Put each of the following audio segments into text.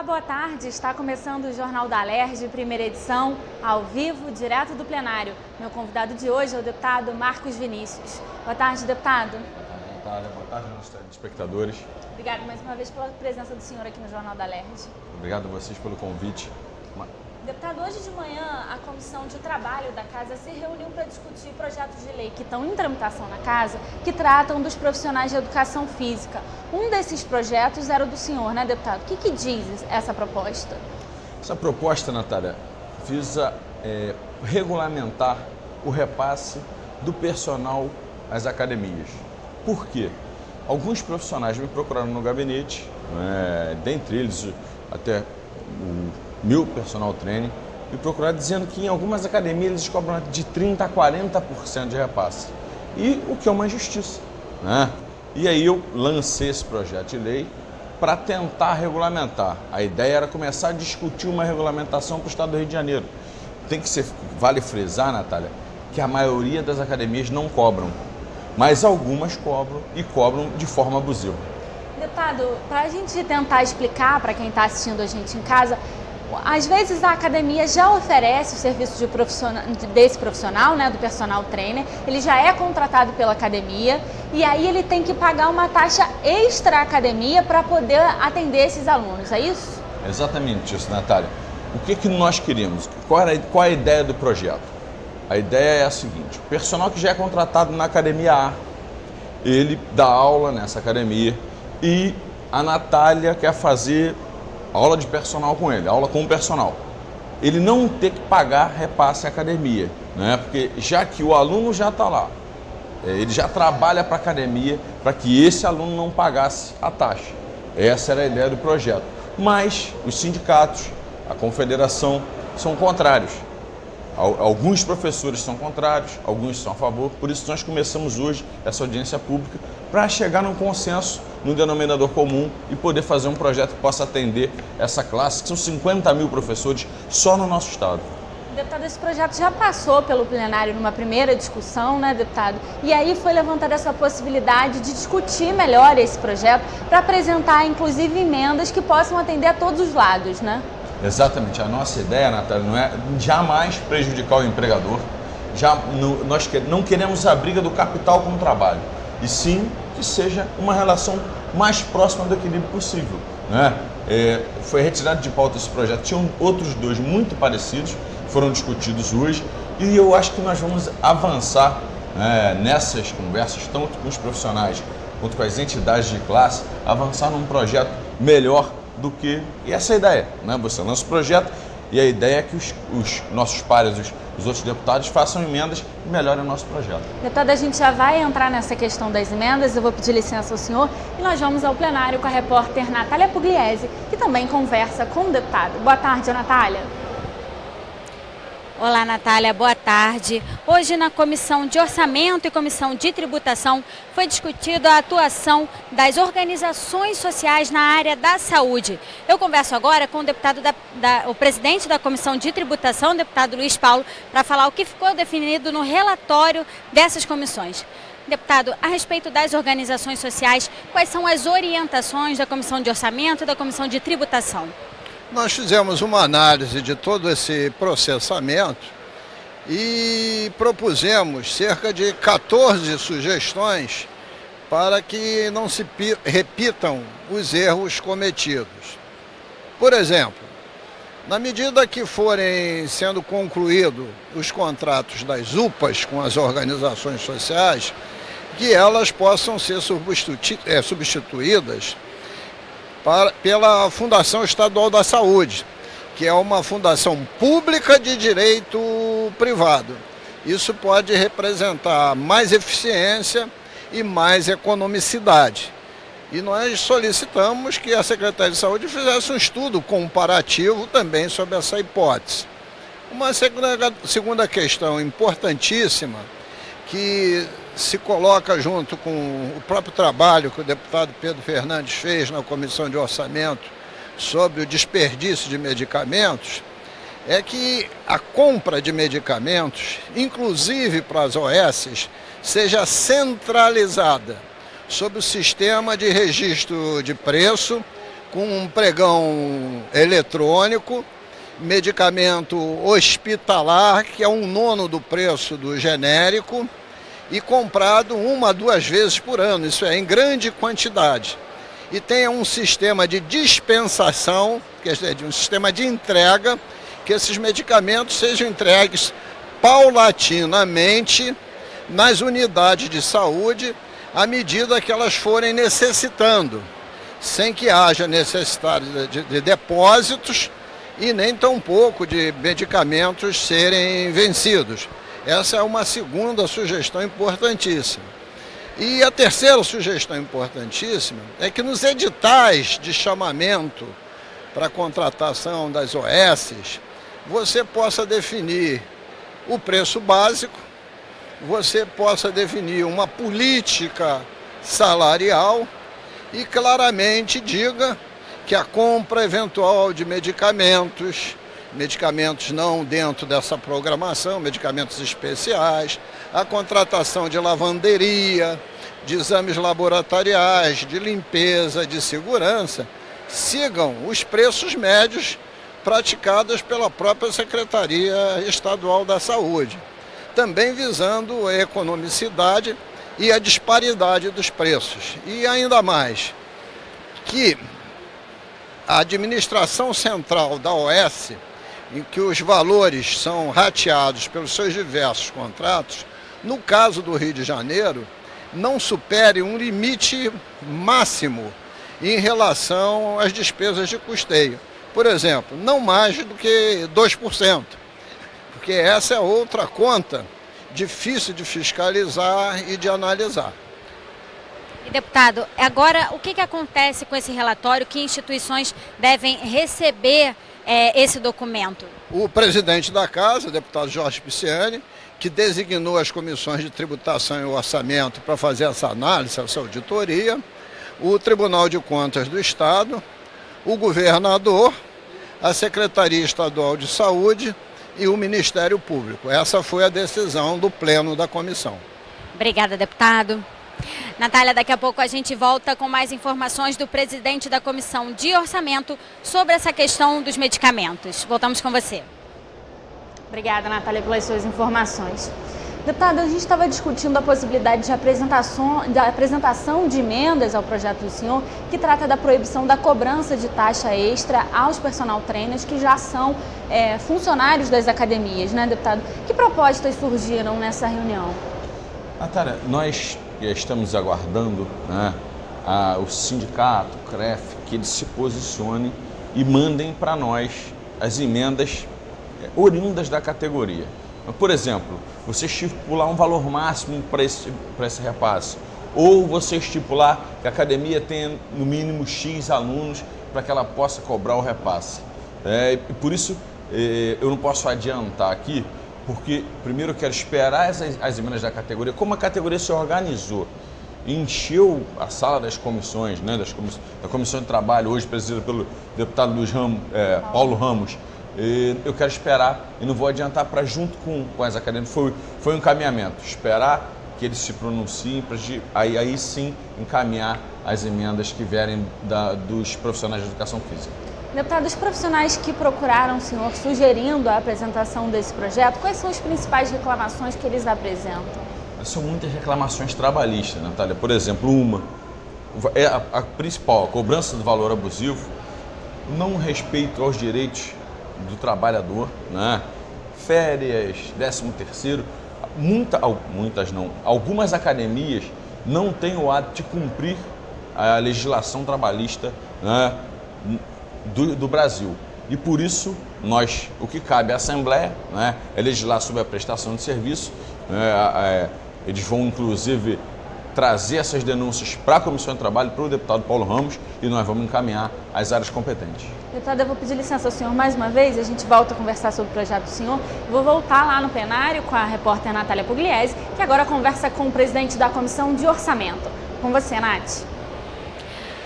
Olá, boa tarde. Está começando o Jornal da Alerj, primeira edição, ao vivo, direto do plenário. Meu convidado de hoje é o deputado Marcos Vinícius. Boa tarde, deputado. Boa tarde, nossos telespectadores. Obrigada mais uma vez pela presença do senhor aqui no Jornal da Alerj. Obrigado a vocês pelo convite. Deputado, hoje de manhã a Comissão de Trabalho da Casa se reuniu para discutir projetos de lei que estão em tramitação na Casa, que tratam dos profissionais de educação física. Um desses projetos era o do senhor, né, deputado? O que diz essa proposta? Essa proposta, Natália, visa regulamentar o repasse do personal às academias. Por quê? Alguns profissionais me procuraram no gabinete, dentre eles até o meu personal trainer, me procuraram dizendo que em algumas academias eles cobram de 30% a 40% de repasse. E o que é uma injustiça, né? E aí eu lancei esse projeto de lei para tentar regulamentar. A ideia era começar a discutir uma regulamentação para o estado do Rio de Janeiro. Tem que ser, vale frisar, Natália, que a maioria das academias não cobram, mas algumas cobram e cobram de forma abusiva. Deputado, para a gente tentar explicar para quem está assistindo a gente em casa, às vezes a academia já oferece o serviço desse profissional, né, do personal trainer, ele já é contratado pela academia e aí ele tem que pagar uma taxa extra à academia para poder atender esses alunos, é isso? Exatamente isso, Natália. O que nós queríamos? Qual é a ideia do projeto? A ideia é a seguinte: o personal que já é contratado na academia A, ele dá aula nessa academia e a Natália quer fazer aula de personal com ele, aula com o personal. Ele não ter que pagar repasse à academia, né? Porque já que o aluno já está lá, ele já trabalha para a academia para que esse aluno não pagasse a taxa. Essa era a ideia do projeto. Mas os sindicatos, a confederação, são contrários. Alguns professores são contrários, alguns são a favor. Por isso nós começamos hoje essa audiência pública para chegar num consenso, num denominador comum e poder fazer um projeto que possa atender essa classe, que são 50 mil professores só no nosso estado. Deputado, esse projeto já passou pelo plenário numa primeira discussão, né, deputado? E aí foi levantada essa possibilidade de discutir melhor esse projeto para apresentar, inclusive, emendas que possam atender a todos os lados, né? Exatamente. A nossa ideia, Natália, não é jamais prejudicar o empregador. Nós não queremos a briga do capital com o trabalho, e sim que seja uma relação mais próxima do equilíbrio possível, né? Foi retirado de pauta esse projeto. Tinham outros dois muito parecidos, foram discutidos hoje, e eu acho que nós vamos avançar nessas conversas, tanto com os profissionais quanto com as entidades de classe, avançar num projeto melhor do que... E essa é a ideia, né? Você lança o projeto e a ideia é que os nossos pares, os outros deputados, façam emendas e melhorem o nosso projeto. Deputado, a gente já vai entrar nessa questão das emendas, eu vou pedir licença ao senhor e nós vamos ao plenário com a repórter Natália Pugliese, que também conversa com o deputado. Boa tarde, Natália. Olá, Natália, boa tarde. Hoje na Comissão de Orçamento e Comissão de Tributação foi discutida a atuação das organizações sociais na área da saúde. Eu converso agora com o deputado o presidente da Comissão de Tributação, o deputado Luiz Paulo, para falar o que ficou definido no relatório dessas comissões. Deputado, a respeito das organizações sociais, quais são as orientações da Comissão de Orçamento e da Comissão de Tributação? Nós fizemos uma análise de todo esse processamento e propusemos cerca de 14 sugestões para que não se repitam os erros cometidos. Por exemplo, na medida que forem sendo concluídos os contratos das UPAs com as organizações sociais, que elas possam ser substituídas pela Fundação Estadual da Saúde, que é uma fundação pública de direito privado. Isso pode representar mais eficiência e mais economicidade. E nós solicitamos que a Secretaria de Saúde fizesse um estudo comparativo também sobre essa hipótese. Uma segunda questão importantíssima, que se coloca junto com o próprio trabalho que o deputado Pedro Fernandes fez na Comissão de Orçamento sobre o desperdício de medicamentos, é que a compra de medicamentos, inclusive para as OS, seja centralizada sob o sistema de registro de preço com um pregão eletrônico, medicamento hospitalar, que é 1/9 do preço do genérico, e comprado 1 a 2 vezes por ano, isso é, em grande quantidade. E tem um sistema de dispensação, quer dizer, um sistema de entrega, que esses medicamentos sejam entregues paulatinamente nas unidades de saúde, à medida que elas forem necessitando, sem que haja necessidade de depósitos e nem tampouco de medicamentos serem vencidos. Essa é uma segunda sugestão importantíssima. E a terceira sugestão importantíssima é que nos editais de chamamento para a contratação das OSs, você possa definir o preço básico, você possa definir uma política salarial e claramente diga que a compra eventual de medicamentos não dentro dessa programação, medicamentos especiais, a contratação de lavanderia, de exames laboratoriais, de limpeza, de segurança, sigam os preços médios praticados pela própria Secretaria Estadual da Saúde, também visando a economicidade e a disparidade dos preços. E ainda mais, que a administração central da OS, em que os valores são rateados pelos seus diversos contratos, no caso do Rio de Janeiro, não supere um limite máximo em relação às despesas de custeio. Por exemplo, não mais do que 2%, porque essa é outra conta difícil de fiscalizar e de analisar. E, deputado, agora o que acontece com esse relatório? Que instituições devem receber esse documento? O presidente da Casa, o deputado Jorge Pisciani, que designou as comissões de tributação e orçamento para fazer essa análise, essa auditoria, o Tribunal de Contas do Estado, o governador, a Secretaria Estadual de Saúde e o Ministério Público. Essa foi a decisão do pleno da comissão. Obrigada, deputado. Natália, daqui a pouco a gente volta com mais informações do presidente da Comissão de Orçamento sobre essa questão dos medicamentos. Voltamos com você. Obrigada, Natália, pelas suas informações. Deputado, a gente estava discutindo a possibilidade de apresentação de emendas ao projeto do senhor, que trata da proibição da cobrança de taxa extra aos personal trainers que já são funcionários das academias, né, deputado? Que propostas surgiram nessa reunião? Natália, nós estamos aguardando, né, o sindicato, o CREF, que eles se posicionem e mandem para nós as emendas oriundas da categoria. Por exemplo, você estipular um valor máximo para esse repasse, ou você estipular que a academia tenha no mínimo X alunos para que ela possa cobrar o repasse. Por isso, eu não posso adiantar aqui, porque primeiro eu quero esperar as emendas da categoria, como a categoria se organizou, encheu a sala das comissões, né, da Comissão de Trabalho, hoje presidida pelo deputado Paulo Ramos. Eu quero esperar e não vou adiantar para junto com as academias, foi um encaminhamento, esperar que eles se pronunciem para aí sim encaminhar as emendas que vierem dos profissionais de educação física. Deputado, os profissionais que procuraram o senhor sujerindo a apresentação desse projeto, quais são as principais reclamações que eles apresentam? São muitas reclamações trabalhistas, Natália. Por exemplo, a principal, a cobrança do valor abusivo, não respeito aos direitos do trabalhador, né? Férias, 13º, muitas não, algumas academias não têm o hábito de cumprir a legislação trabalhista, né, do Brasil. E por isso, o que cabe à Assembleia, né, é legislar sobre a prestação de serviço. Eles vão, inclusive, trazer essas denúncias para a Comissão de Trabalho, para o deputado Paulo Ramos, e nós vamos encaminhar às áreas competentes. Deputado, eu vou pedir licença ao senhor mais uma vez, a gente volta a conversar sobre o projeto do senhor. Eu vou voltar lá no plenário com a repórter Natália Pugliese, que agora conversa com o presidente da Comissão de Orçamento. Com você, Nath.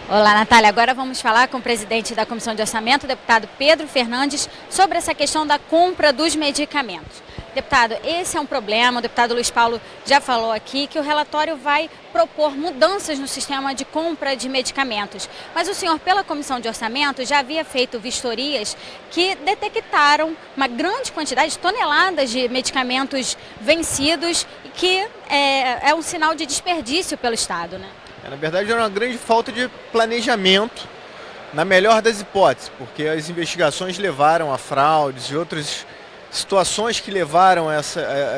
Olá, Natália. Agora vamos falar com o presidente da Comissão de Orçamento, o deputado Pedro Fernandes, sobre essa questão da compra dos medicamentos. Deputado, esse é um problema, o deputado Luiz Paulo já falou aqui que o relatório vai propor mudanças no sistema de compra de medicamentos. Mas o senhor, pela Comissão de Orçamento, já havia feito vistorias que detectaram uma grande quantidade de toneladas de medicamentos vencidos, que é um sinal de desperdício pelo Estado, né? Na verdade, era uma grande falta de planejamento, na melhor das hipóteses, porque as investigações levaram a fraudes e outras situações que levaram a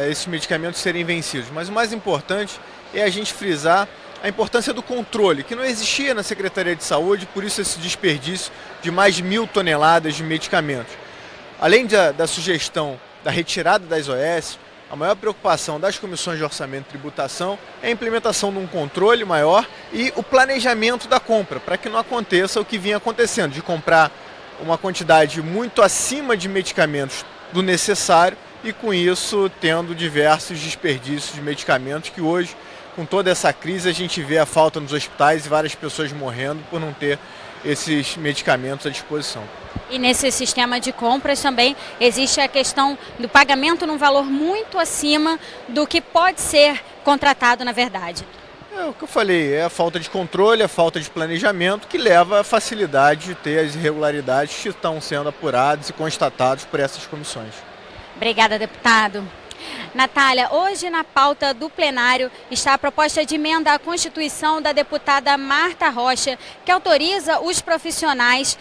esses medicamentos serem vencidos. Mas o mais importante é a gente frisar a importância do controle, que não existia na Secretaria de Saúde, por isso esse desperdício de mais de 1.000 toneladas de medicamentos. Além da sugestão da retirada das OS, a maior preocupação das comissões de orçamento e tributação é a implementação de um controle maior e o planejamento da compra, para que não aconteça o que vinha acontecendo, de comprar uma quantidade muito acima de medicamentos do necessário e, com isso, tendo diversos desperdícios de medicamentos que hoje, com toda essa crise, a gente vê a falta nos hospitais e várias pessoas morrendo por não ter esses medicamentos à disposição. E nesse sistema de compras também existe a questão do pagamento num valor muito acima do que pode ser contratado na verdade. É o que eu falei, é a falta de controle, a falta de planejamento que leva à facilidade de ter as irregularidades que estão sendo apuradas e constatadas por essas comissões. Obrigada, deputado. Natália, hoje na pauta do plenário está a proposta de emenda à Constituição da deputada Marta Rocha, que autoriza os profissionais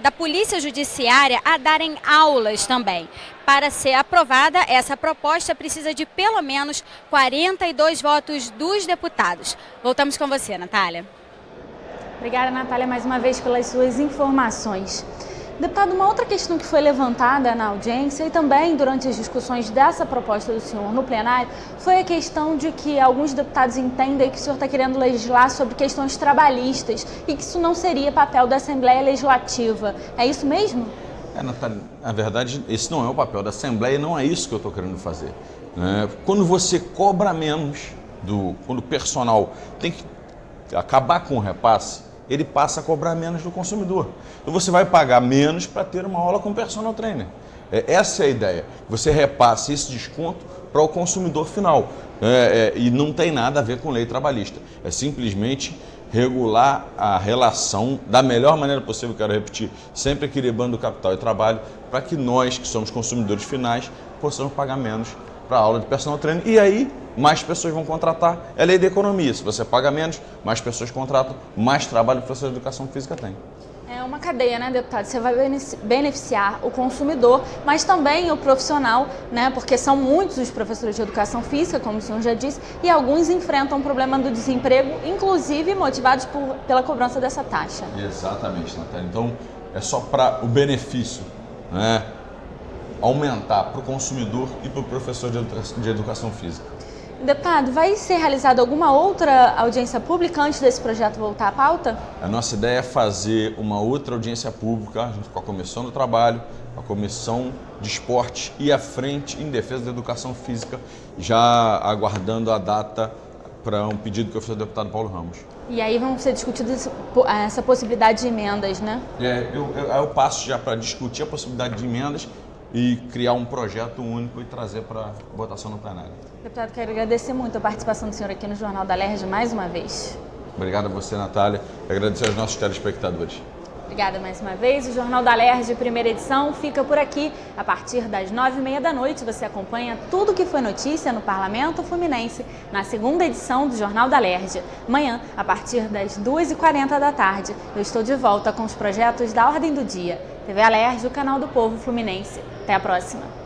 da Polícia Judiciária a darem aulas também. Para ser aprovada, essa proposta precisa de pelo menos 42 votos dos deputados. Voltamos com você, Natália. Obrigada, Natália, mais uma vez pelas suas informações. Deputado, uma outra questão que foi levantada na audiência e também durante as discussões dessa proposta do senhor no plenário foi a questão de que alguns deputados entendem que o senhor está querendo legislar sobre questões trabalhistas e que isso não seria papel da Assembleia Legislativa. É isso mesmo? Natália, na verdade, esse não é o papel da Assembleia, não é isso que eu estou querendo fazer. Quando você cobra menos, quando o personal tem que acabar com o repasse, ele passa a cobrar menos do consumidor. Então você vai pagar menos para ter uma aula com personal trainer. Essa é a ideia. Você repasse esse desconto para o consumidor final. E não tem nada a ver com lei trabalhista. É simplesmente regular a relação da melhor maneira possível, quero repetir, sempre equilibrando capital e trabalho, para que nós, que somos consumidores finais, possamos pagar menos para a aula de personal trainer. E aí, mais pessoas vão contratar. É lei da economia. Se você paga menos, mais pessoas contratam, mais trabalho o professor de educação física tem. É uma cadeia, né, deputado? Você vai beneficiar o consumidor, mas também o profissional, né? Porque são muitos os professores de educação física, como o senhor já disse, e alguns enfrentam o problema do desemprego, inclusive motivados pela cobrança dessa taxa. Exatamente, Natália. Então, é só para o benefício, né? Aumentar para o consumidor e para o professor de educação física. Deputado, vai ser realizada alguma outra audiência pública antes desse projeto voltar à pauta? A nossa ideia é fazer uma outra audiência pública junto com a Comissão do Trabalho, a Comissão de Esporte e a Frente em Defesa da Educação Física, já aguardando a data para um pedido que eu fiz ao deputado Paulo Ramos. E aí vão ser discutidas essa possibilidade de emendas, né? Eu passo já para discutir a possibilidade de emendas e criar um projeto único e trazer para votação no plenário. Deputado, quero agradecer muito a participação do senhor aqui no Jornal da LERJ mais uma vez. Obrigado a você, Natália, e agradecer aos nossos telespectadores. Obrigada mais uma vez. O Jornal da LERJ, primeira edição, fica por aqui. A partir das 9h30 da noite, você acompanha tudo o que foi notícia no Parlamento Fluminense, na segunda edição do Jornal da LERJ. Amanhã, a partir das 2h40 da tarde, eu estou de volta com os projetos da Ordem do Dia. TV LERJ, o canal do povo fluminense. Até a próxima.